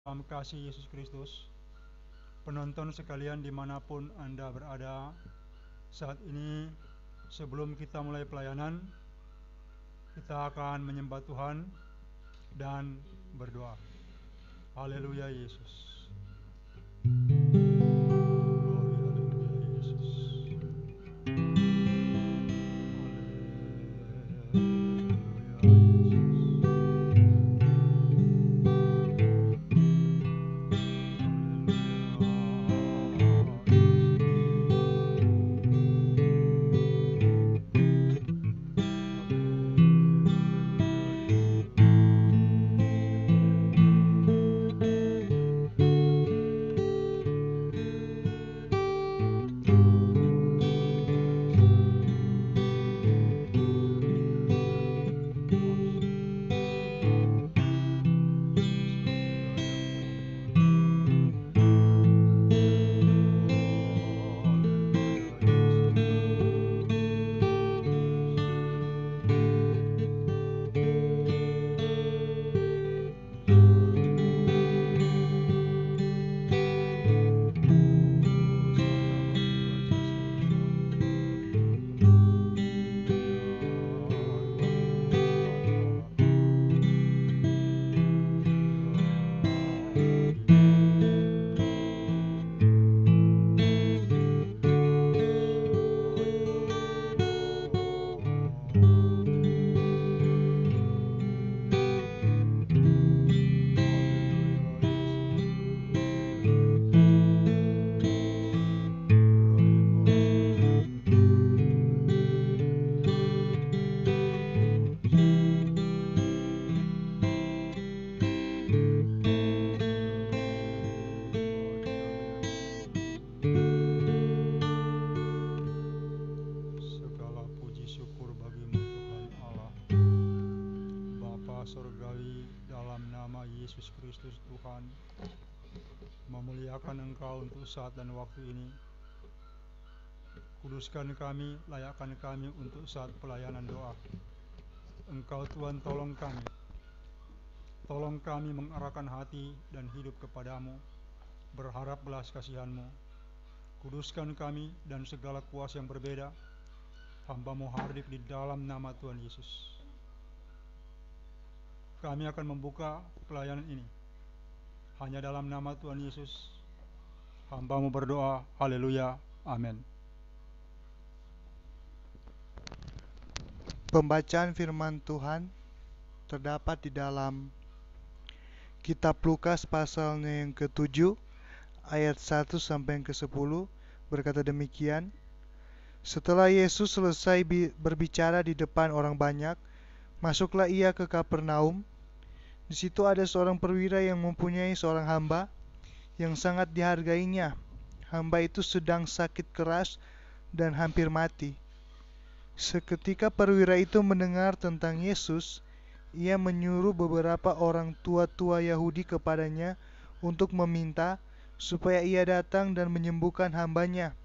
Dalam kasih Yesus Kristus, penonton sekalian dimanapun Anda berada, saat ini sebelum kita mulai pelayanan, kita akan menyembah Tuhan dan berdoa. Haleluya Yesus. Glory, haleluya Yesus. Segala puji syukur bagimu Tuhan Allah, Bapa Surgawi, dalam nama Yesus Kristus Tuhan, memuliakan Engkau untuk saat dan waktu ini. Kuduskan kami, layakkan kami untuk saat pelayanan doa. Engkau Tuhan tolong kami. Tolong kami mengarahkan hati dan hidup kepadamu, berharap belas kasihan-Mu. Kuduskan kami dan segala kuasa yang berbeda, hamba-Mu hadir di dalam nama Tuhan Yesus. Kami akan membuka pelayanan ini hanya dalam nama Tuhan Yesus. Hamba-Mu berdoa, haleluya, amin. Pembacaan firman Tuhan terdapat di dalam kitab Lukas pasalnya yang ke-7 ayat 1 sampai yang ke-10, berkata demikian: Setelah Yesus selesai berbicara di depan orang banyak, masuklah ia ke Kapernaum. Di situ ada seorang perwira yang mempunyai seorang hamba yang sangat dihargainya. Hamba itu sedang sakit keras dan hampir mati. Seketika perwira itu mendengar tentang Yesus, ia menyuruh beberapa orang tua-tua Yahudi kepadanya untuk meminta supaya ia datang dan menyembuhkan hambanya.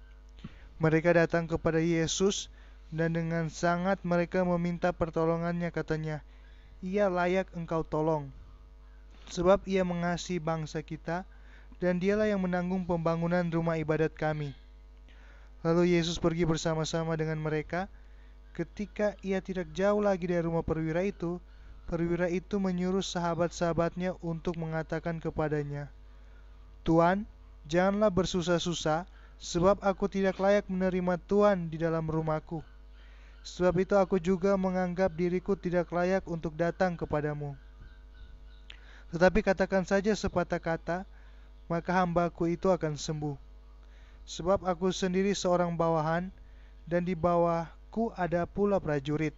Mereka datang kepada Yesus dan dengan sangat mereka meminta pertolongannya, katanya, ia layak engkau tolong, sebab ia mengasihi bangsa kita dan dialah yang menanggung pembangunan rumah ibadat kami. Lalu Yesus pergi bersama-sama dengan mereka. Ketika ia tidak jauh lagi dari rumah perwira itu menyuruh sahabat-sahabatnya untuk mengatakan kepadanya, Tuan, janganlah bersusah-susah, sebab aku tidak layak menerima Tuan di dalam rumahku. Sebab itu aku juga menganggap diriku tidak layak untuk datang kepadamu. Tetapi katakan saja sepatah kata, maka hambaku itu akan sembuh. Sebab aku sendiri seorang bawahan, dan di bawahku ada pula prajurit.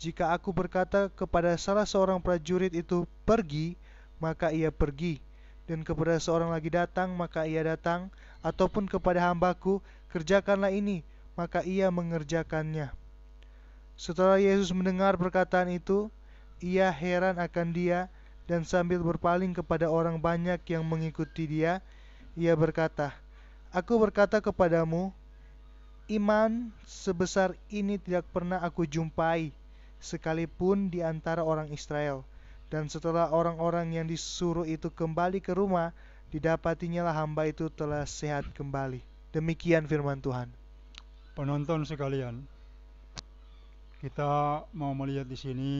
Jika aku berkata kepada salah seorang prajurit itu pergi, maka ia pergi, dan kepada seorang lagi datang, maka ia datang, ataupun kepada hambaku, kerjakanlah ini, maka ia mengerjakannya. Setelah Yesus mendengar perkataan itu, ia heran akan dia, dan sambil berpaling kepada orang banyak yang mengikuti dia, ia berkata, Aku berkata kepadamu, iman sebesar ini tidak pernah aku jumpai, sekalipun di antara orang Israel. Dan setelah orang-orang yang disuruh itu kembali ke rumah, didapatinya lah hamba itu telah sehat kembali. Demikian firman Tuhan. Penonton sekalian, kita mau melihat di sini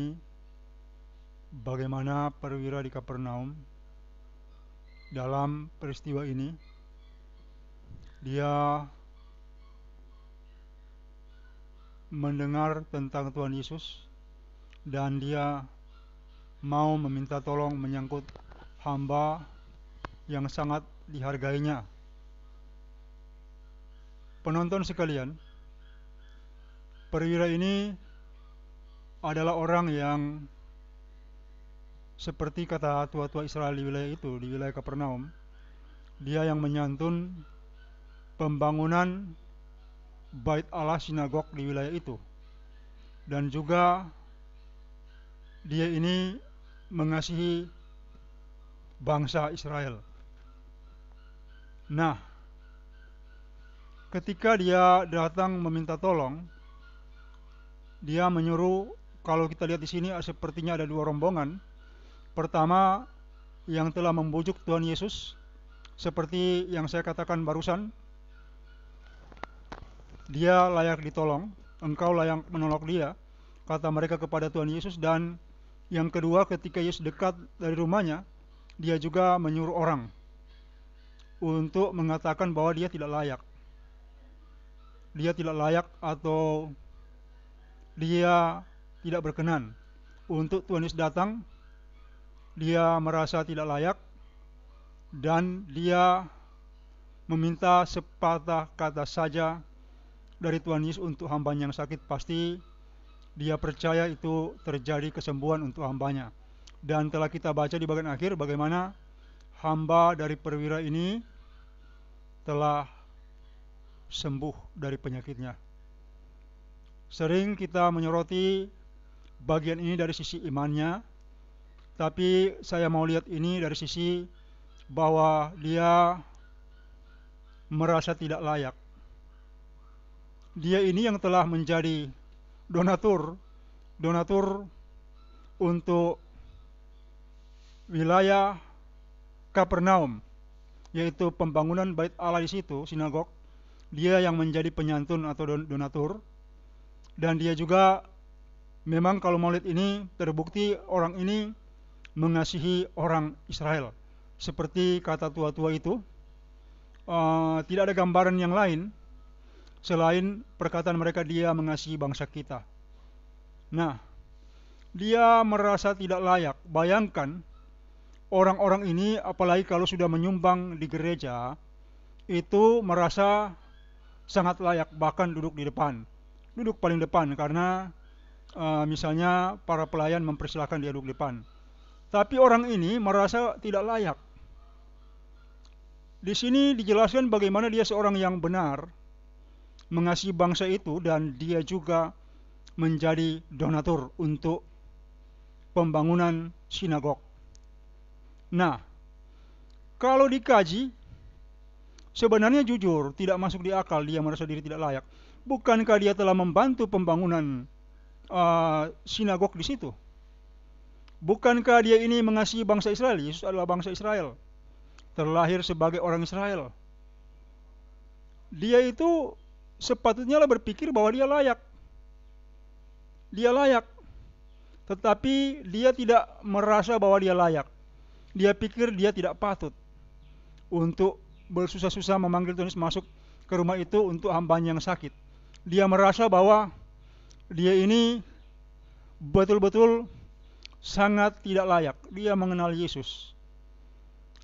bagaimana perwira di Kapernaum dalam peristiwa ini. Dia mendengar tentang Tuhan Yesus dan dia mau meminta tolong menyangkut hamba yang sangat dihargainya. Penonton sekalian, perwira ini adalah orang yang seperti kata tua-tua Israel di wilayah itu, di wilayah Kapernaum, dia yang menyantun pembangunan Bait Allah sinagog di wilayah itu. Dan juga dia ini mengasihi bangsa Israel. Nah, ketika dia datang meminta tolong, dia menyuruh, kalau kita lihat di sini sepertinya ada dua rombongan. Pertama, yang telah membujuk Tuhan Yesus, seperti yang saya katakan barusan, dia layak ditolong, engkau layak menolong dia, kata mereka kepada Tuhan Yesus. Dan yang kedua, ketika Yesus dekat dari rumahnya, dia juga menyuruh orang untuk mengatakan bahwa dia tidak layak. Dia tidak layak atau dia tidak berkenan untuk Tuhan Yesus datang. Dia merasa tidak layak dan dia meminta sepatah kata saja dari Tuhan Yesus untuk hambanya yang sakit. Pasti dia percaya itu terjadi kesembuhan untuk hambanya. Dan telah kita baca di bagian akhir bagaimana hamba dari perwira ini telah sembuh dari penyakitnya. Sering kita menyoroti bagian ini dari sisi imannya, tapi saya mau lihat ini dari sisi bahwa dia merasa tidak layak. Dia ini yang telah menjadi donatur untuk wilayah Kapernaum, yaitu pembangunan Bait Allah di situ, sinagog. Dia yang menjadi penyantun atau donatur. Dan dia juga memang kalau mau lihat ini terbukti orang ini mengasihi orang Israel. Seperti kata tua-tua itu, tidak ada gambaran yang lain selain perkataan mereka, dia mengasihi bangsa kita. Nah, dia merasa tidak layak. Bayangkan orang-orang ini, apalagi kalau sudah menyumbang di gereja, itu merasa sangat layak, bahkan duduk paling depan, karena misalnya para pelayan mempersilahkan dia duduk depan. Tapi orang ini merasa tidak layak. Di sini dijelaskan bagaimana dia seorang yang benar, mengasihi bangsa itu, dan dia juga menjadi donatur untuk pembangunan sinagog. Nah, kalau dikaji, sebenarnya jujur tidak masuk di akal dia merasa diri tidak layak. Bukankah dia telah membantu pembangunan sinagog di situ? Bukankah dia ini mengasihi bangsa Israel? Yesus adalah bangsa Israel, terlahir sebagai orang Israel. Dia itu sepatutnya berpikir bahwa dia layak. Dia layak. Tetapi dia tidak merasa bahwa dia layak. Dia pikir dia tidak patut untuk bersusah-susah memanggil Tuhan Yesus masuk ke rumah itu untuk hambanya yang sakit. Dia merasa bahwa dia ini betul-betul sangat tidak layak. Dia mengenal Yesus.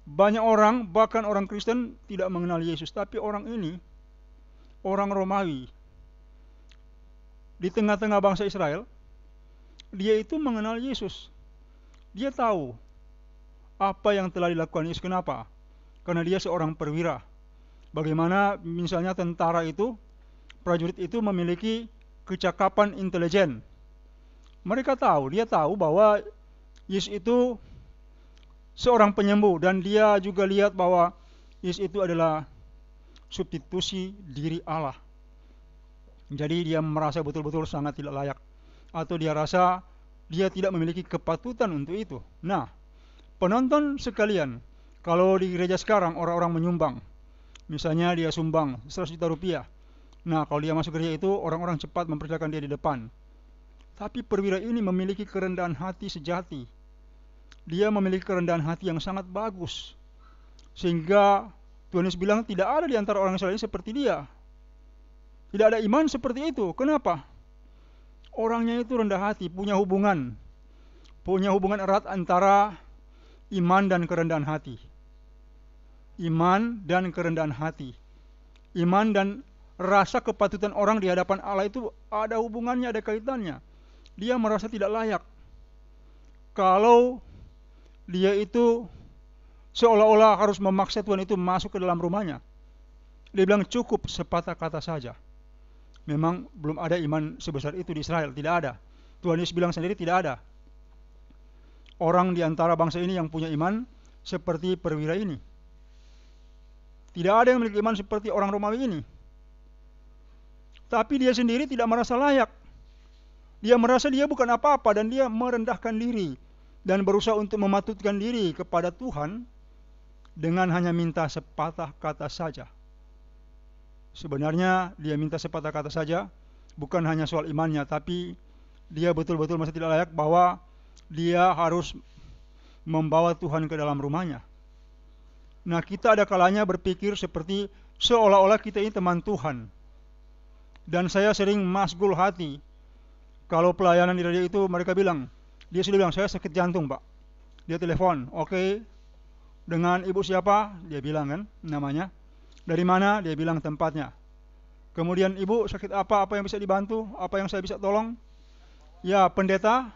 Banyak orang, bahkan orang Kristen tidak mengenal Yesus. Tapi orang ini, orang Romawi, di tengah-tengah bangsa Israel, dia itu mengenal Yesus. Dia tahu apa yang telah dilakukan Yesus. Kenapa? Karena dia seorang perwira. Bagaimana misalnya tentara itu, prajurit itu memiliki kecakapan intelijen. Mereka tahu, dia tahu bahwa Yesus itu seorang penyembuh, dan dia juga lihat bahwa Yesus itu adalah substitusi diri Allah. Jadi dia merasa betul-betul sangat tidak layak, atau dia rasa Dia tidak memiliki kepatutan untuk itu. Nah, penonton sekalian, kalau di gereja sekarang orang-orang menyumbang, misalnya dia sumbang 100 juta rupiah. Nah, kalau dia masuk gereja itu, orang-orang cepat mempercayakan dia di depan. Tapi perwira ini memiliki kerendahan hati sejati. Dia memiliki kerendahan hati yang sangat bagus. Sehingga Tuhan Yesus bilang tidak ada di antara orang Israel ini seperti dia. Tidak ada iman seperti itu. Kenapa? Orangnya itu rendah hati, punya hubungan erat antara iman dan kerendahan hati. Iman dan kerendahan hati. Iman dan rasa kepatutan orang di hadapan Allah itu ada hubungannya, ada kaitannya. Dia merasa tidak layak. Kalau dia itu seolah-olah harus memaksa Tuhan itu masuk ke dalam rumahnya. Dia bilang cukup sepatah kata saja. Memang belum ada iman sebesar itu di Israel, tidak ada. Tuhan Yesus bilang sendiri tidak ada orang di antara bangsa ini yang punya iman seperti perwira ini. Tidak ada yang memiliki iman seperti orang Romawi ini. Tapi dia sendiri tidak merasa layak. Dia merasa dia bukan apa-apa dan dia merendahkan diri dan berusaha untuk mematutkan diri kepada Tuhan dengan hanya minta sepatah kata saja. Sebenarnya dia minta sepatah kata saja, bukan hanya soal imannya, tapi dia betul-betul masih tidak layak bahwa dia harus membawa Tuhan ke dalam rumahnya. Nah, kita ada kalanya berpikir seperti seolah-olah kita ini teman Tuhan. Dan saya sering masgul hati kalau pelayanan di radio itu mereka bilang, dia sudah bilang saya sakit jantung Pak. Dia telepon, oke, dengan ibu siapa? Dia bilang kan namanya. Dari mana? Dia bilang tempatnya. Kemudian ibu sakit apa? Apa yang bisa dibantu? Apa yang saya bisa tolong? Ya pendeta,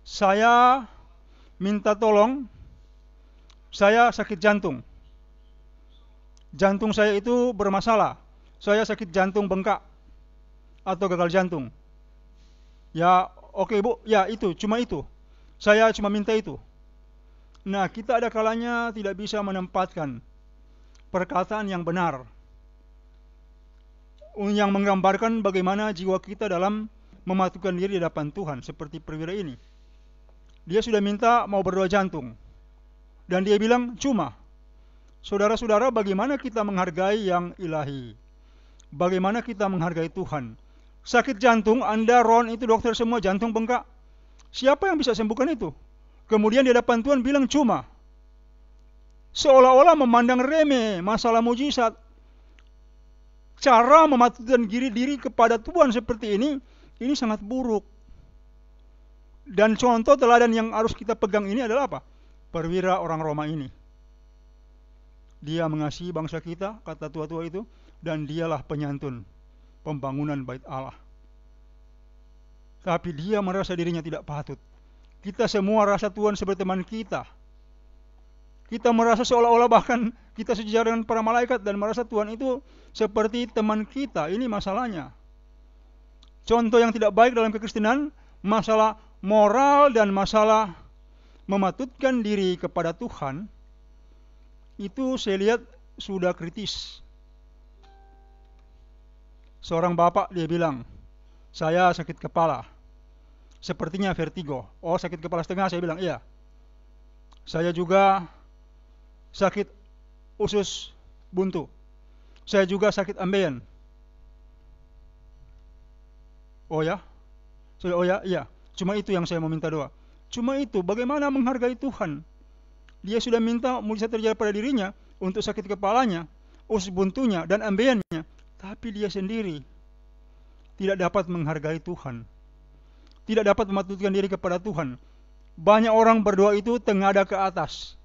saya minta tolong. Saya sakit jantung. Jantung saya itu bermasalah. Saya sakit jantung bengkak atau gagal jantung. Ya oke bu, ya itu, cuma itu. Saya cuma minta itu. Nah, kita ada kalanya tidak bisa menempatkan perkataan yang benar yang menggambarkan bagaimana jiwa kita dalam mematutkan diri di hadapan Tuhan seperti perwira ini. Dia sudah minta mau berdoa jantung dan dia bilang cuma. Saudara-saudara, bagaimana kita menghargai yang ilahi? Bagaimana kita menghargai Tuhan? Sakit jantung, Anda, Ron, itu dokter semua, jantung bengkak. Siapa yang bisa sembuhkan itu? Kemudian di hadapan Tuhan bilang cuma. Seolah-olah memandang remeh masalah mujizat. Cara mematutkan diri kepada Tuhan seperti ini sangat buruk. Dan contoh teladan yang harus kita pegang ini adalah apa? Perwira orang Roma ini. Dia mengasihi bangsa kita, kata tua-tua itu, dan dialah penyantun pembangunan bait Allah. Tapi dia merasa dirinya tidak patut. Kita semua rasa Tuhan sebagai teman kita. Kita merasa seolah-olah bahkan kita sejajar dengan para malaikat dan merasa Tuhan itu seperti teman kita. Ini masalahnya. Contoh yang tidak baik dalam kekristenan, masalah moral dan masalah mematutkan diri kepada Tuhan, itu saya lihat sudah kritis. Seorang bapak dia bilang, saya sakit kepala. Sepertinya vertigo. Oh, sakit kepala setengah, saya bilang, iya. Saya juga sakit usus buntu. Saya juga sakit ambeien. Oh ya? Oh ya, iya. Cuma itu yang saya mau minta doa. Cuma itu, bagaimana menghargai Tuhan? Dia sudah minta mujizat terjadi pada dirinya untuk sakit kepalanya, usus buntunya, dan ambeiennya. Tapi dia sendiri tidak dapat menghargai Tuhan. Tidak dapat mematutkan diri kepada Tuhan. Banyak orang berdoa itu tengada ke atas.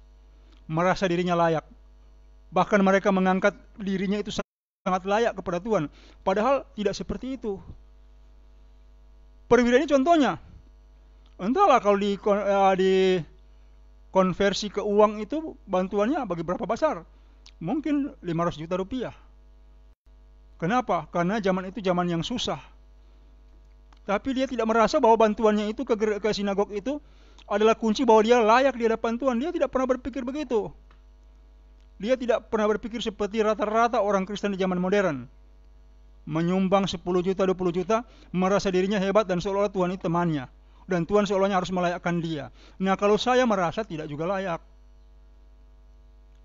Merasa dirinya layak. Bahkan mereka mengangkat dirinya itu sangat layak kepada Tuhan. Padahal tidak seperti itu. Perwira ini contohnya. Entahlah kalau di konversi ke uang itu bantuannya bagi berapa besar? Mungkin 500 juta rupiah. Kenapa? Karena zaman itu zaman yang susah. Tapi dia tidak merasa bahwa bantuannya itu ke sinagog itu adalah kunci bahwa dia layak di hadapan Tuhan. Dia tidak pernah berpikir begitu. Dia tidak pernah berpikir seperti rata-rata orang Kristen di zaman modern. Menyumbang 10 juta, 20 juta, merasa dirinya hebat dan seolah-olah Tuhan itu temannya. dan Tuhan seolahnya harus melayakkan dia. Nah, kalau saya merasa tidak juga layak,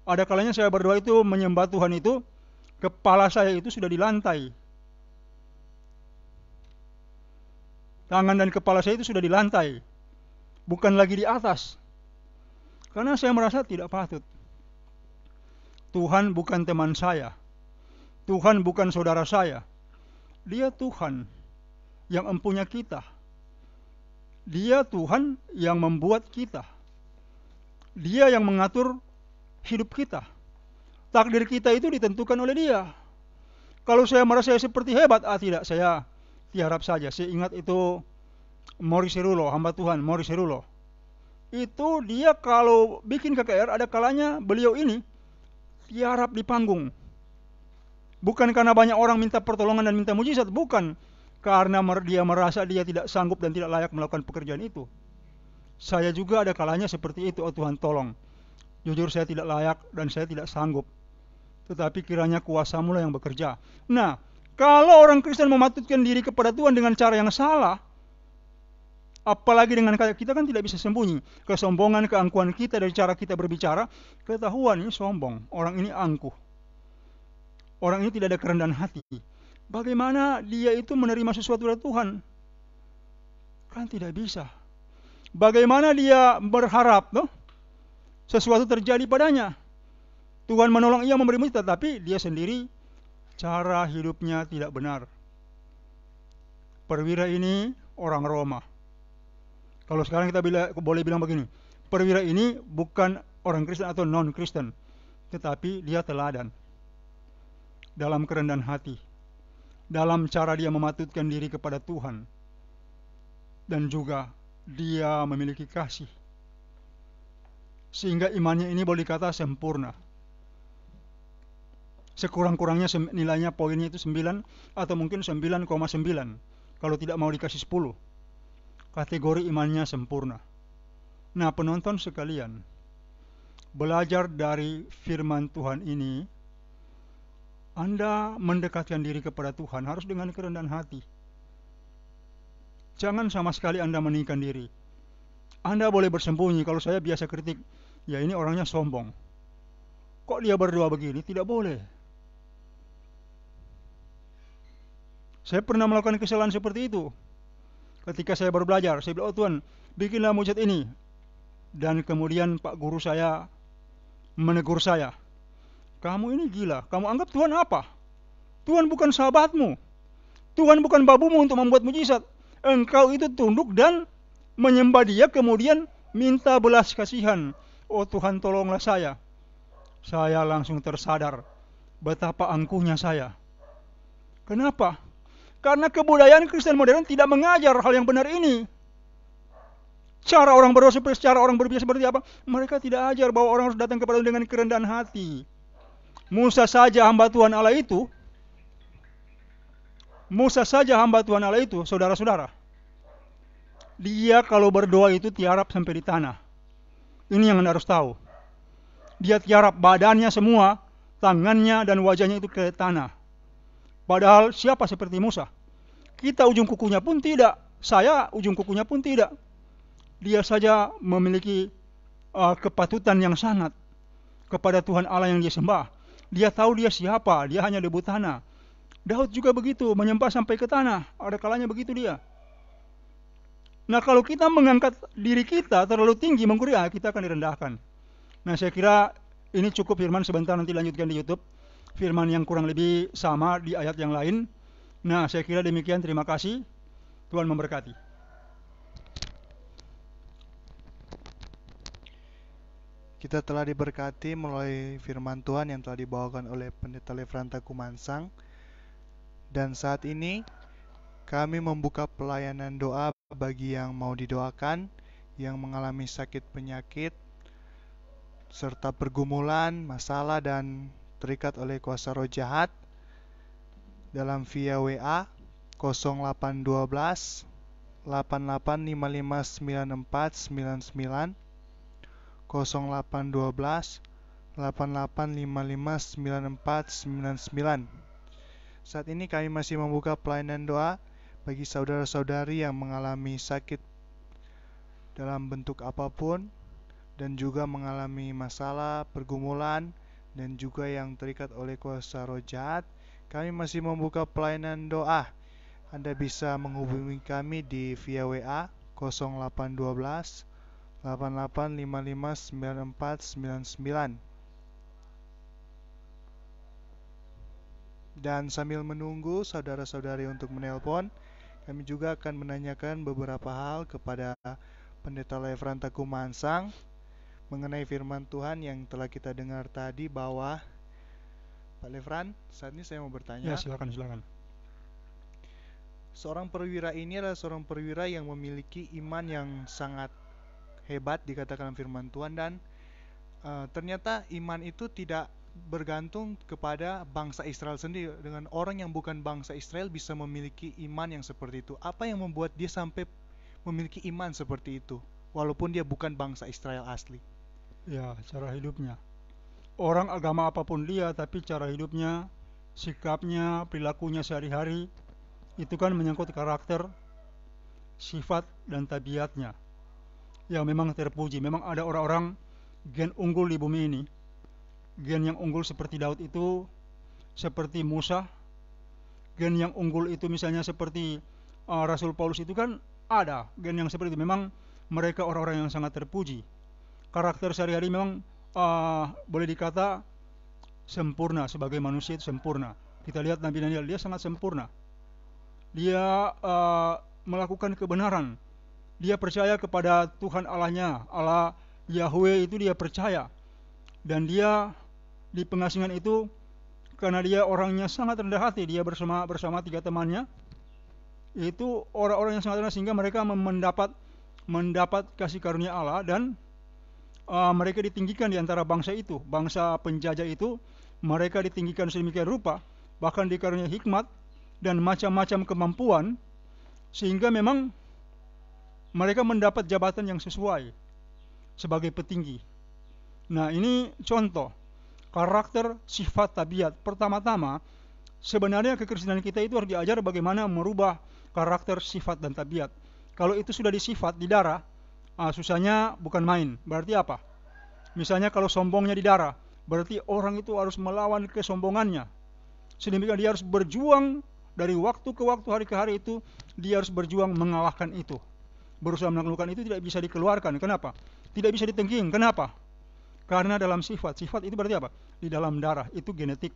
ada kalanya saya berdoa itu menyembah Tuhan itu, kepala saya itu sudah di lantai, tangan dan kepala saya itu sudah di lantai, bukan lagi di atas, karena saya merasa tidak patut. Tuhan bukan teman saya, Tuhan bukan saudara saya, Dia Tuhan yang empunya kita, Dia Tuhan yang membuat kita, Dia yang mengatur hidup kita. Takdir kita itu ditentukan oleh Dia. Kalau saya merasa saya seperti hebat, tidak, saya tiarap saja. Saya ingat itu Maurice Cerullo, hamba Tuhan Maurice Cerullo. Itu dia kalau bikin KKR, ada kalanya beliau ini tiarap di panggung. Bukan karena banyak orang minta pertolongan dan minta mujizat, bukan. Karena dia merasa dia tidak sanggup dan tidak layak melakukan pekerjaan itu. Saya juga ada kalanya seperti itu. Oh Tuhan, tolong. Jujur saya tidak layak dan saya tidak sanggup. Tetapi kiranya kuasa-Mu lah yang bekerja. Nah, kalau orang Kristen mematutkan diri kepada Tuhan dengan cara yang salah, apalagi dengan kita kan tidak bisa sembunyi kesombongan, keangkuhan kita dari cara kita berbicara, ketahuan ini sombong, orang ini angkuh, orang ini tidak ada kerendahan hati. Bagaimana dia itu menerima sesuatu dari Tuhan? Kan tidak bisa. Bagaimana dia berharap sesuatu terjadi padanya? Tuhan menolong ia, memberi mujizat, tapi dia sendiri cara hidupnya tidak benar. Perwira ini orang Roma. Kalau sekarang kita boleh bilang begini, perwira ini bukan orang Kristen atau non-Kristen, tetapi dia teladan dalam kerendahan hati, dalam cara dia mematutkan diri kepada Tuhan, dan juga dia memiliki kasih, sehingga imannya ini boleh dikata sempurna. Sekurang-kurangnya nilainya poinnya itu 9 atau mungkin 9,9 kalau tidak mau dikasih 10. Kategori imannya sempurna. Nah, penonton sekalian, belajar dari firman Tuhan ini, Anda mendekatkan diri kepada Tuhan harus dengan kerendahan hati. Jangan sama sekali Anda meninggikan diri. Anda boleh bersembunyi. Kalau saya biasa kritik, ya ini orangnya sombong, kok dia berdoa begini? Tidak boleh. Saya pernah melakukan kesalahan seperti itu. Ketika saya baru belajar, saya bilang, oh Tuhan, bikinlah mujizat ini. Dan kemudian Pak Guru saya menegur saya, kamu ini gila, kamu anggap Tuhan apa? Tuhan bukan sahabatmu, Tuhan bukan babumu untuk membuat mujizat. Engkau itu tunduk dan menyembah Dia, kemudian minta belas kasihan. Oh Tuhan, tolonglah saya. Saya langsung tersadar betapa angkuhnya saya. Kenapa? Karena kebudayaan Kristen modern tidak mengajar hal yang benar ini. Cara orang berdoa seperti cara orang berbiasa seperti apa? Mereka tidak ajar bahwa orang harus datang kepada Tuhan dengan kerendahan hati. Musa saja hamba Tuhan Allah itu, saudara-saudara, dia kalau berdoa itu tiarap sampai di tanah. Ini yang Anda harus tahu. Dia tiarap badannya semua, tangannya dan wajahnya itu ke tanah. Padahal siapa seperti Musa? Kita ujung kukunya pun tidak, saya ujung kukunya pun tidak. Dia saja memiliki kepatutan yang sangat kepada Tuhan Allah yang dia sembah. Dia tahu dia siapa, dia hanya debu tanah. Daud juga begitu, menyembah sampai ke tanah. Ada kalanya begitu dia. Nah, kalau kita mengangkat diri kita terlalu tinggi, mengkuria, kita akan direndahkan. Nah, saya kira ini cukup firman, sebentar nanti lanjutkan di YouTube. Firman yang kurang lebih sama di ayat yang lain. Nah, saya kira demikian, terima kasih. Tuhan memberkati. Kita telah diberkati melalui firman Tuhan yang telah dibawakan oleh Pendeta Lefranta Kumansang. Dan saat ini kami membuka pelayanan doa bagi yang mau didoakan, yang mengalami sakit penyakit, serta pergumulan, masalah, dan terikat oleh kuasa roh jahat, dalam via WA 0812 88559499 0812 88559499. Saat ini kami masih membuka pelayanan doa bagi saudara-saudari yang mengalami sakit dalam bentuk apapun dan juga mengalami masalah, pergumulan, dan juga yang terikat oleh kuasa roh jahat, kami masih membuka pelayanan doa. Anda bisa menghubungi kami di via WA 0812 8855 9499. Dan sambil menunggu saudara-saudari untuk menelpon, kami juga akan menanyakan beberapa hal kepada Pendeta Lefran Takumansang mengenai firman Tuhan yang telah kita dengar tadi bahwa, Pak Lefran, saat ini saya mau bertanya. Ya, silakan. Seorang perwira ini adalah seorang perwira yang memiliki iman yang sangat hebat dikatakan firman Tuhan, dan ternyata iman itu tidak bergantung kepada bangsa Israel sendiri. Dengan orang yang bukan bangsa Israel bisa memiliki iman yang seperti itu. Apa yang membuat dia sampai memiliki iman seperti itu walaupun dia bukan bangsa Israel asli? Ya, cara hidupnya. Orang agama apapun dia, tapi cara hidupnya, sikapnya, perilakunya sehari-hari, itu kan menyangkut karakter, sifat, dan tabiatnya yang memang terpuji. Memang ada orang-orang gen unggul di bumi ini. Gen yang unggul seperti Daud itu, seperti Musa. Gen yang unggul itu misalnya seperti Rasul Paulus itu kan ada gen yang seperti itu. Memang mereka orang-orang yang sangat terpuji. Karakter sehari-hari memang boleh dikata sempurna, sebagai manusia itu sempurna. Kita lihat Nabi Daniel, dia sangat sempurna. Dia melakukan kebenaran. Dia percaya kepada Tuhan Allahnya, Allah Yahweh itu dia percaya. Dan dia di pengasingan itu, karena dia orangnya sangat rendah hati, dia bersama 3 temannya, itu orang-orang yang sangat rendah, sehingga mereka mendapat kasih karunia Allah, dan mereka ditinggikan di antara bangsa itu, bangsa penjajah itu. Mereka ditinggikan sedemikian rupa, bahkan dikaruniai hikmat dan macam-macam kemampuan, sehingga memang mereka mendapat jabatan yang sesuai sebagai petinggi. Nah, ini contoh karakter, sifat, tabiat. Pertama-tama, sebenarnya kekristenan kita itu harus diajar bagaimana merubah karakter, sifat, dan tabiat. Kalau itu sudah disifat di darah, susahnya bukan main. Berarti apa? Misalnya kalau sombongnya di darah, berarti orang itu harus melawan kesombongannya. Sedemikian dia harus berjuang dari waktu ke waktu, hari ke hari itu, dia harus berjuang mengalahkan itu. Berusaha menaklukkan itu tidak bisa dikeluarkan. Kenapa? Tidak bisa ditengking. Kenapa? Karena dalam sifat itu berarti apa? Di dalam darah, itu genetik.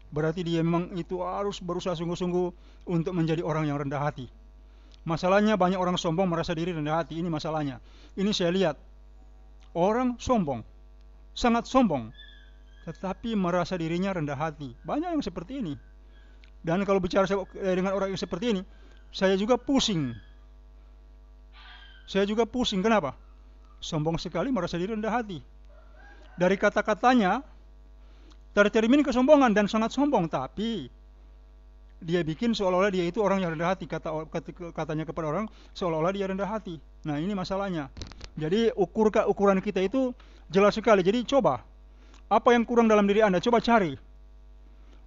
Berarti dia memang itu harus berusaha sungguh-sungguh untuk menjadi orang yang rendah hati. Masalahnya banyak orang sombong merasa diri rendah hati. Ini masalahnya. Ini saya lihat orang sombong, sangat sombong, tetapi merasa dirinya rendah hati. Banyak yang seperti ini. Dan kalau bicara dengan orang yang seperti ini, saya juga pusing. Kenapa? Sombong sekali, merasa diri rendah hati. Dari kata-katanya tercermin kesombongan dan sangat sombong, tapi dia bikin seolah-olah dia itu orang yang rendah hati. Katanya kepada orang seolah-olah dia rendah hati. Nah, ini masalahnya. Jadi ukuran kita itu jelas sekali. Jadi coba, apa yang kurang dalam diri Anda, coba cari.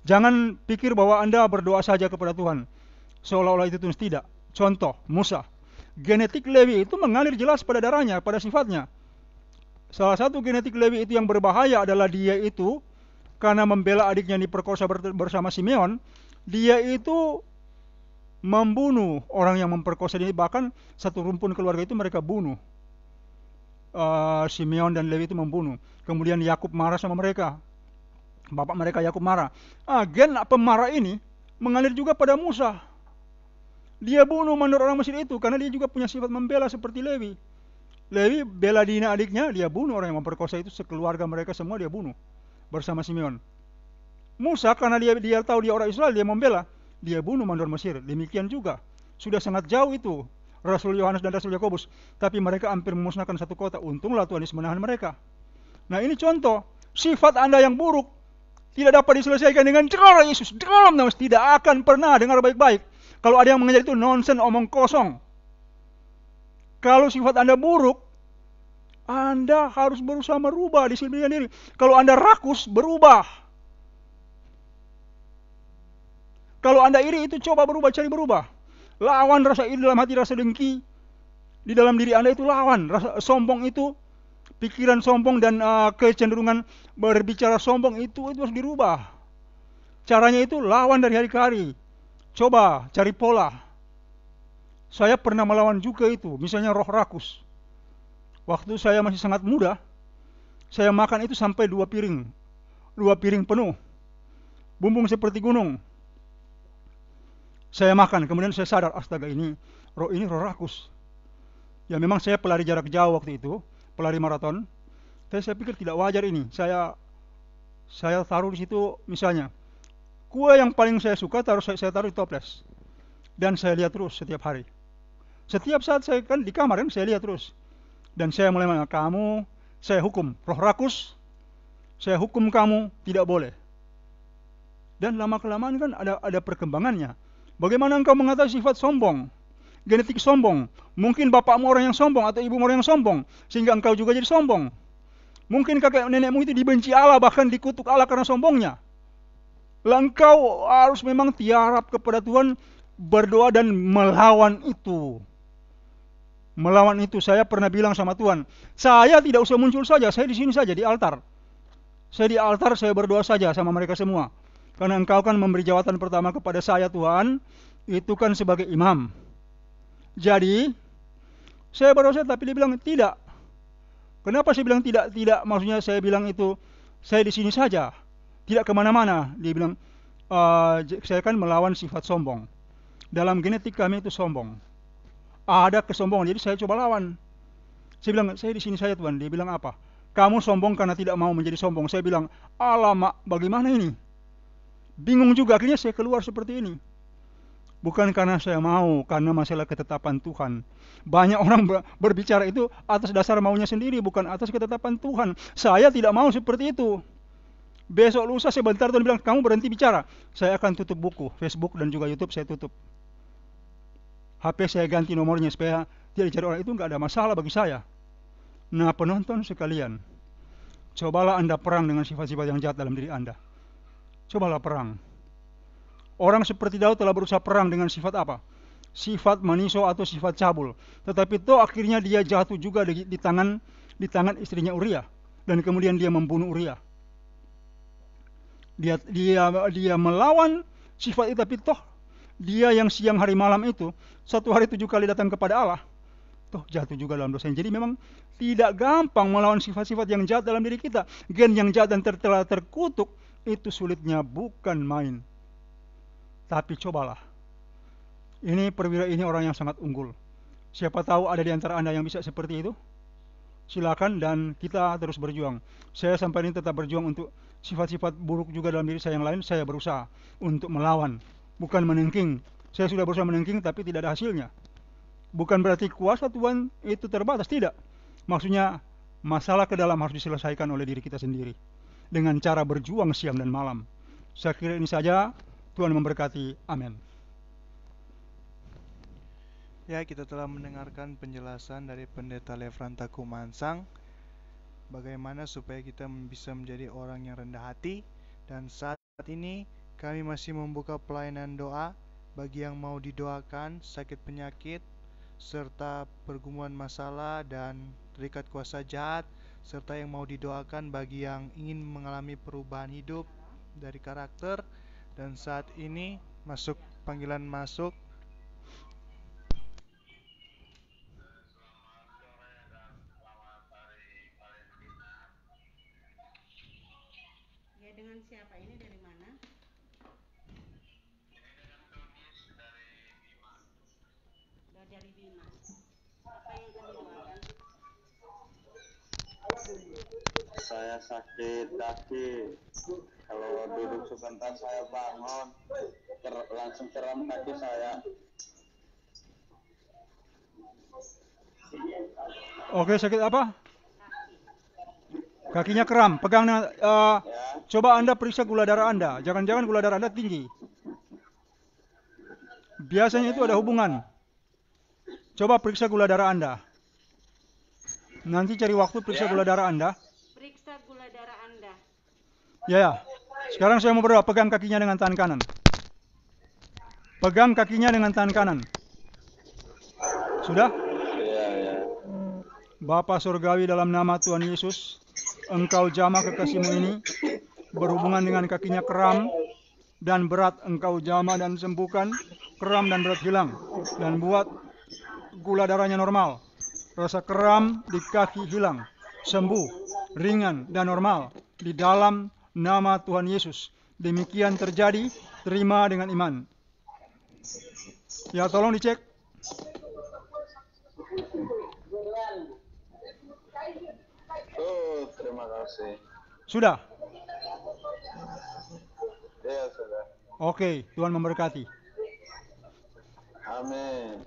Jangan pikir bahwa Anda berdoa saja kepada Tuhan seolah-olah itu Tuhan. Tidak. Contoh, Musa. Genetik Lewi itu mengalir jelas pada darahnya, pada sifatnya. Salah satu genetik Lewi itu yang berbahaya adalah dia itu, karena membela adiknya diperkosa bersama Simeon, dia itu membunuh orang yang memperkosa ini. Bahkan satu rumpun keluarga itu mereka bunuh. Simeon dan Lewi itu membunuh. Kemudian Yakub marah sama mereka. Bapak mereka Yakub marah. Gen pemarah ini mengalir juga pada Musa. Dia bunuh mandor orang Mesir itu karena dia juga punya sifat membela seperti Lewi. Lewi bela Dina adiknya, dia bunuh orang yang memperkosa itu, sekeluarga mereka semua dia bunuh bersama Simeon. Musa karena dia tahu dia orang Israel, dia membela, dia bunuh mandor Mesir. Demikian juga sudah sangat jauh itu Rasul Yohanes dan Rasul Yakobus, tapi mereka hampir memusnahkan satu kota. Untunglah Tuhan Yesus menahan mereka. Nah, ini contoh sifat Anda yang buruk tidak dapat diselesaikan dengan cara Yesus. Dalam nama tidak akan pernah dengar baik-baik. Kalau ada yang mengajar itu nonsen, omong kosong. Kalau sifat Anda buruk, Anda harus berusaha merubah, disiplin diri. Kalau Anda rakus, berubah. Kalau Anda iri, itu coba berubah, cari berubah. Lawan rasa iri dalam hati, rasa dengki. Di dalam diri Anda itu lawan. Rasa sombong itu, pikiran sombong dan kecenderungan berbicara sombong itu harus dirubah. Caranya itu lawan dari hari ke hari. Coba cari pola. Saya pernah melawan juga itu, misalnya roh rakus. Waktu saya masih sangat muda, saya makan itu sampai 2 piring penuh, bumbung seperti gunung. Saya makan, kemudian saya sadar, astaga, ini roh rakus. Ya memang saya pelari jarak jauh waktu itu, pelari maraton. Tapi saya pikir tidak wajar ini. Saya taruh di situ misalnya kue yang paling saya suka, saya taruh di toples, dan saya lihat terus setiap hari. Setiap saat saya kan di kamar kan, saya lihat terus. Dan saya mulai mengatakan, kamu saya hukum, roh rakus, saya hukum kamu, tidak boleh. Dan lama-kelamaan kan ada perkembangannya. Bagaimana engkau mengatasi sifat sombong, genetik sombong? Mungkin bapakmu orang yang sombong atau ibumu orang yang sombong, sehingga engkau juga jadi sombong. Mungkin kakek nenekmu itu dibenci Allah, bahkan dikutuk Allah karena sombongnya. Lah engkau harus memang tiarap kepada Tuhan, berdoa dan melawan itu. Melawan itu. Saya pernah bilang sama Tuhan, saya tidak usah muncul saja, saya di sini saja di altar. Saya di altar, saya berdoa saja sama mereka semua. Karena engkau kan memberi jawatan pertama kepada saya, Tuhan, itu kan sebagai imam. Jadi, saya berdoa, tapi dia bilang tidak. Kenapa saya bilang tidak? Tidak, maksudnya saya bilang itu, saya di sini saja, tidak kemana-mana. Dia bilang, saya kan melawan sifat sombong. Dalam genetik kami itu sombong. Ada kesombongan, jadi saya coba lawan. Saya bilang, saya di sini saja Tuhan. Dia bilang apa? Kamu sombong karena tidak mau menjadi sombong. Saya bilang, alamak, bagaimana ini? Bingung juga, akhirnya saya keluar seperti ini. Bukan karena saya mau, karena masalah ketetapan Tuhan. Banyak orang berbicara itu atas dasar maunya sendiri, bukan atas ketetapan Tuhan. Saya tidak mau seperti itu. Besok lusa sebentar Tuhan bilang, kamu berhenti bicara. Saya akan tutup buku, Facebook dan juga YouTube saya tutup. HP saya ganti nomornya supaya tidak dicari orang, itu nggak ada masalah bagi saya. Nah, penonton sekalian, cobalah Anda perang dengan sifat-sifat yang jahat dalam diri Anda. Cobalah perang. Orang seperti Daud telah berusaha perang dengan sifat apa? Sifat maniso atau sifat cabul. Tetapi toh akhirnya dia jatuh juga di tangan istrinya Uria, dan kemudian dia membunuh Uria. Dia melawan sifat itu, tapi toh dia yang siang hari malam itu, 1 hari 7 kali datang kepada Allah, toh jatuh juga dalam dosa. Jadi memang tidak gampang melawan sifat-sifat yang jahat dalam diri kita. Gen yang jahat dan telah terkutuk itu sulitnya bukan main. Tapi cobalah. Ini perwira ini orang yang sangat unggul. Siapa tahu ada di antara Anda yang bisa seperti itu. Silakan, dan kita terus berjuang. Saya sampai ini tetap berjuang untuk sifat-sifat buruk juga dalam diri saya yang lain. Saya berusaha untuk melawan, bukan menengking. Saya sudah berusaha menengking tapi tidak ada hasilnya. Bukan berarti kuasa Tuhan itu terbatas, tidak. Maksudnya masalah ke dalam harus diselesaikan oleh diri kita sendiri dengan cara berjuang siang dan malam. Saya kira ini saja. Tuhan memberkati. Amin. Ya, kita telah mendengarkan penjelasan dari Pendeta Lefranta Kumansang, bagaimana supaya kita bisa menjadi orang yang rendah hati. Dan saat ini kami masih membuka pelayanan doa bagi yang mau didoakan sakit penyakit, serta pergumulan masalah dan terikat kuasa jahat, serta yang mau didoakan bagi yang ingin mengalami perubahan hidup dari karakter. Dan saat ini panggilan masuk. Ya, dengan siapa ini, dari mana? Dari Bima. Apa yang kami doakan? Saya sakit kaki. Kalau duduk sebentar saya bangun, langsung kram kaki saya. Oke, sakit apa? Kakinya kram. Pegang. Coba Anda periksa gula darah Anda. Jangan-jangan gula darah Anda tinggi. Biasanya itu ada hubungan. Coba periksa gula darah Anda. Nanti cari waktu periksa gula darah Anda. Periksa gula darah Anda. Ya. Sekarang saya mau berdoa. Pegang kakinya dengan tangan kanan. Pegang kakinya dengan tangan kanan. Sudah? Iya. Bapa surgawi, dalam nama Tuhan Yesus, Engkau jamah kekasih-Mu ini berhubungan dengan kakinya kram dan berat, Engkau jamah dan sembuhkan, kram dan berat hilang, dan buat gula darahnya normal, rasa kram di kaki hilang, sembuh, ringan dan normal, di dalam nama Tuhan Yesus. Demikian terjadi, terima dengan iman. Ya, tolong dicek. Oh, terima kasih. Sudah? Ya, sudah. Oke, Tuhan memberkati. Amin.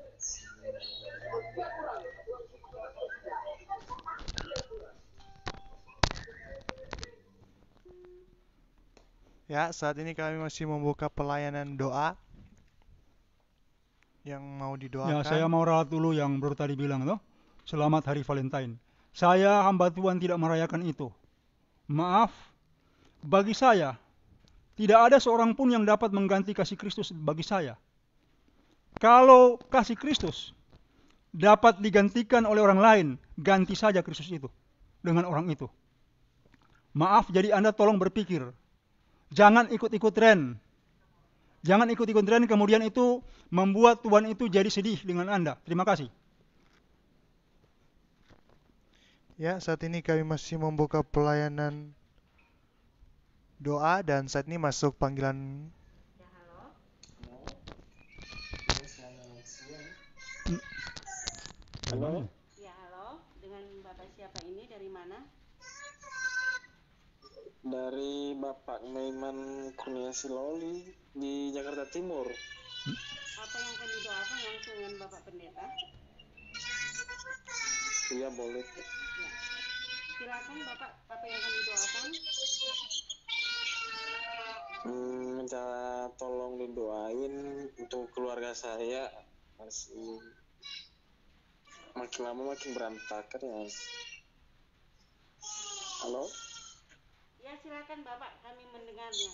Ya, saat ini kami masih membuka pelayanan doa yang mau Ya, didoakan. saya mau ralat dulu yang baru tadi bilang, toh. Selamat Hari Valentine. Saya hamba Tuhan tidak merayakan itu. Maaf, bagi saya tidak ada seorang pun yang dapat mengganti kasih Kristus bagi saya. Kalau kasih Kristus dapat digantikan oleh orang lain, ganti saja Kristus itu dengan orang itu. Maaf, jadi Anda tolong berpikir. Jangan ikut-ikut tren. Jangan ikut-ikut tren, kemudian itu membuat Tuhan itu jadi sedih dengan Anda. Terima kasih. Ya, saat ini kami masih membuka pelayanan doa dan saat ini masuk panggilan. Ya, halo. Halo. Ya, halo. Dengan Bapak siapa ini? Dari mana? Dari Bapak Maiman Kurniasi Loli di Jakarta Timur. Apa yang akan didoakan langsung dengan Bapak Pendeta? Iya, boleh. Ya. Silakan Bapak, apa yang akan didoakan? Minta tolong didoain untuk keluarga saya, masih makin lama makin berantakan ya, Mas. Halo? Ya, silakan Bapak, kami mendengarnya.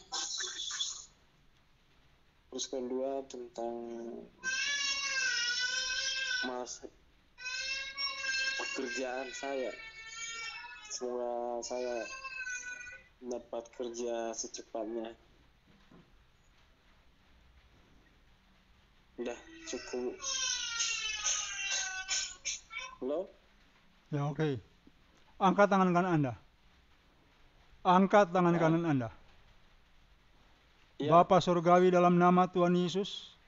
Terus kedua tentang pekerjaan saya. Semoga saya dapat kerja secepatnya. Udah cukup. Halo? Ya, oke. Angkat tangan kanan Anda. Angkat tangan Ya. kanan Anda. Ya. Bapa surgawi, dalam nama Tuhan Yesus,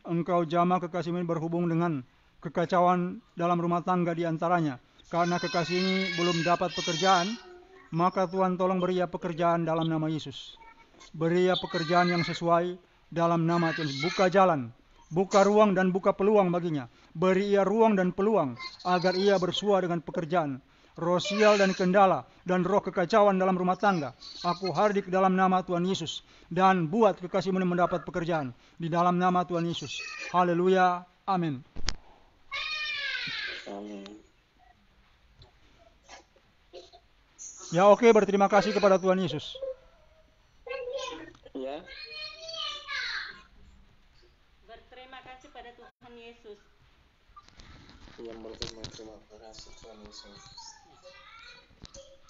Engkau jamah kekasih-Mu ini berhubung dengan kekacauan dalam rumah tangga di antaranya. Karena kekasih ini belum dapat pekerjaan, maka Tuhan tolong beri ia pekerjaan dalam nama Yesus. Beri ia pekerjaan yang sesuai dalam nama Tuhan. Buka jalan, buka ruang dan buka peluang baginya. Beri ia ruang dan peluang agar ia bersua dengan pekerjaan. Roh sial dan kendala dan roh kekacauan dalam rumah tangga, aku hardik dalam nama Tuhan Yesus, dan buat kekasih-Mu ini mendapat pekerjaan di dalam nama Tuhan Yesus. Haleluya, amin. Amin. Ya, oke, berterima kasih kepada Tuhan Yesus. Ya. Berterima kasih pada Tuhan Yesus. Yang berterima kasih Tuhan Yesus.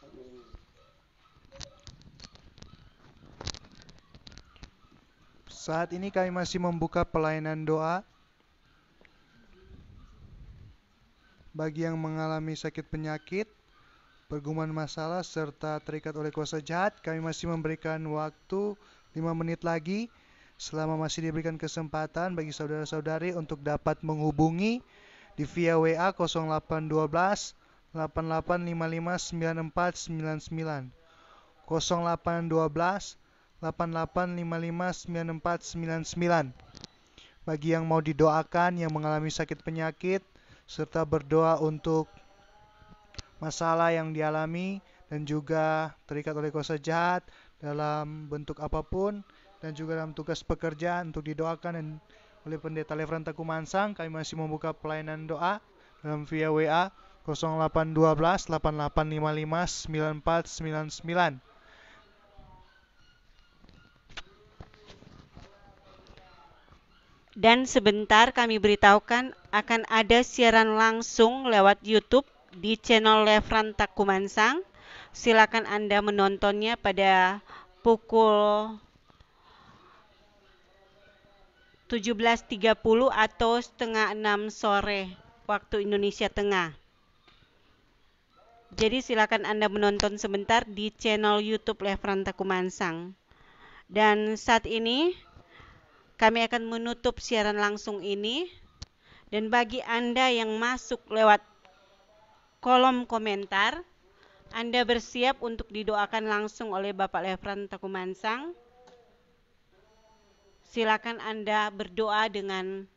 Amin. Saat ini kami masih membuka pelayanan doa bagi yang mengalami sakit penyakit, pergumulan masalah, serta terikat oleh kuasa jahat. Kami masih memberikan waktu 5 menit lagi selama masih diberikan kesempatan bagi saudara-saudari untuk dapat menghubungi di via WA 0812 88559499 0812 88559499. Bagi yang mau didoakan, yang mengalami sakit penyakit, serta berdoa untuk masalah yang dialami dan juga terikat oleh kuasa jahat dalam bentuk apapun, dan juga dalam tugas pekerjaan untuk didoakan dan oleh Pendeta Lefranta Kumansang, kami masih membuka pelayanan doa dalam via WA 0812 88559499. Dan sebentar kami beritahukan akan ada siaran langsung lewat YouTube di channel Lefran Takumansang. Silakan Anda menontonnya pada pukul 17.30 atau setengah 6 sore waktu Indonesia Tengah. Jadi silakan Anda menonton sebentar di channel YouTube Lefran Takumansang. Dan saat ini kami akan menutup siaran langsung ini. Dan bagi Anda yang masuk lewat kolom komentar, Anda bersiap untuk didoakan langsung oleh Bapak Lefran Takumansang. Silakan Anda berdoa dengan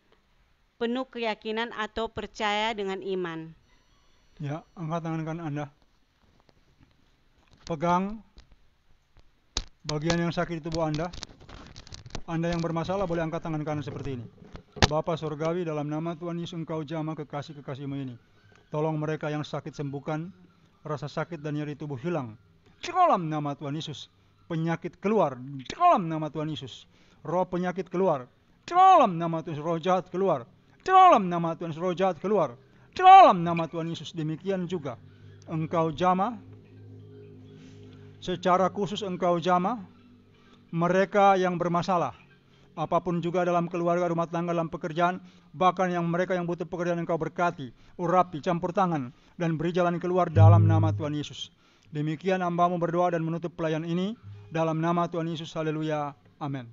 penuh keyakinan atau percaya dengan iman. Ya, angkat tangan kanan Anda. Pegang bagian yang sakit di tubuh Anda. Anda yang bermasalah boleh angkat tangan kanan seperti ini. Bapa Surgawi, dalam nama Tuhan Yesus Engkau jamah kekasih-kekasih-Mu ini. Tolong mereka yang sakit sembuhkan, rasa sakit dan nyeri tubuh hilang. Dalam nama Tuhan Yesus. Penyakit keluar. Dalam nama Tuhan Yesus. Roh penyakit keluar. Dalam nama Tuhan Yesus. Roh jahat keluar. Dalam nama Tuhan Yesus. Roh jahat keluar. Dalam nama Tuhan Yesus. Demikian juga Engkau jamah. Secara khusus Engkau jamah mereka yang bermasalah. Apapun juga dalam keluarga, rumah tangga, dalam pekerjaan, bahkan yang mereka yang butuh pekerjaan Engkau berkati, urapi, campur tangan, dan beri jalan keluar dalam nama Tuhan Yesus. Demikian hamba-Mu berdoa dan menutup pelayan ini dalam nama Tuhan Yesus. Haleluya. Amin.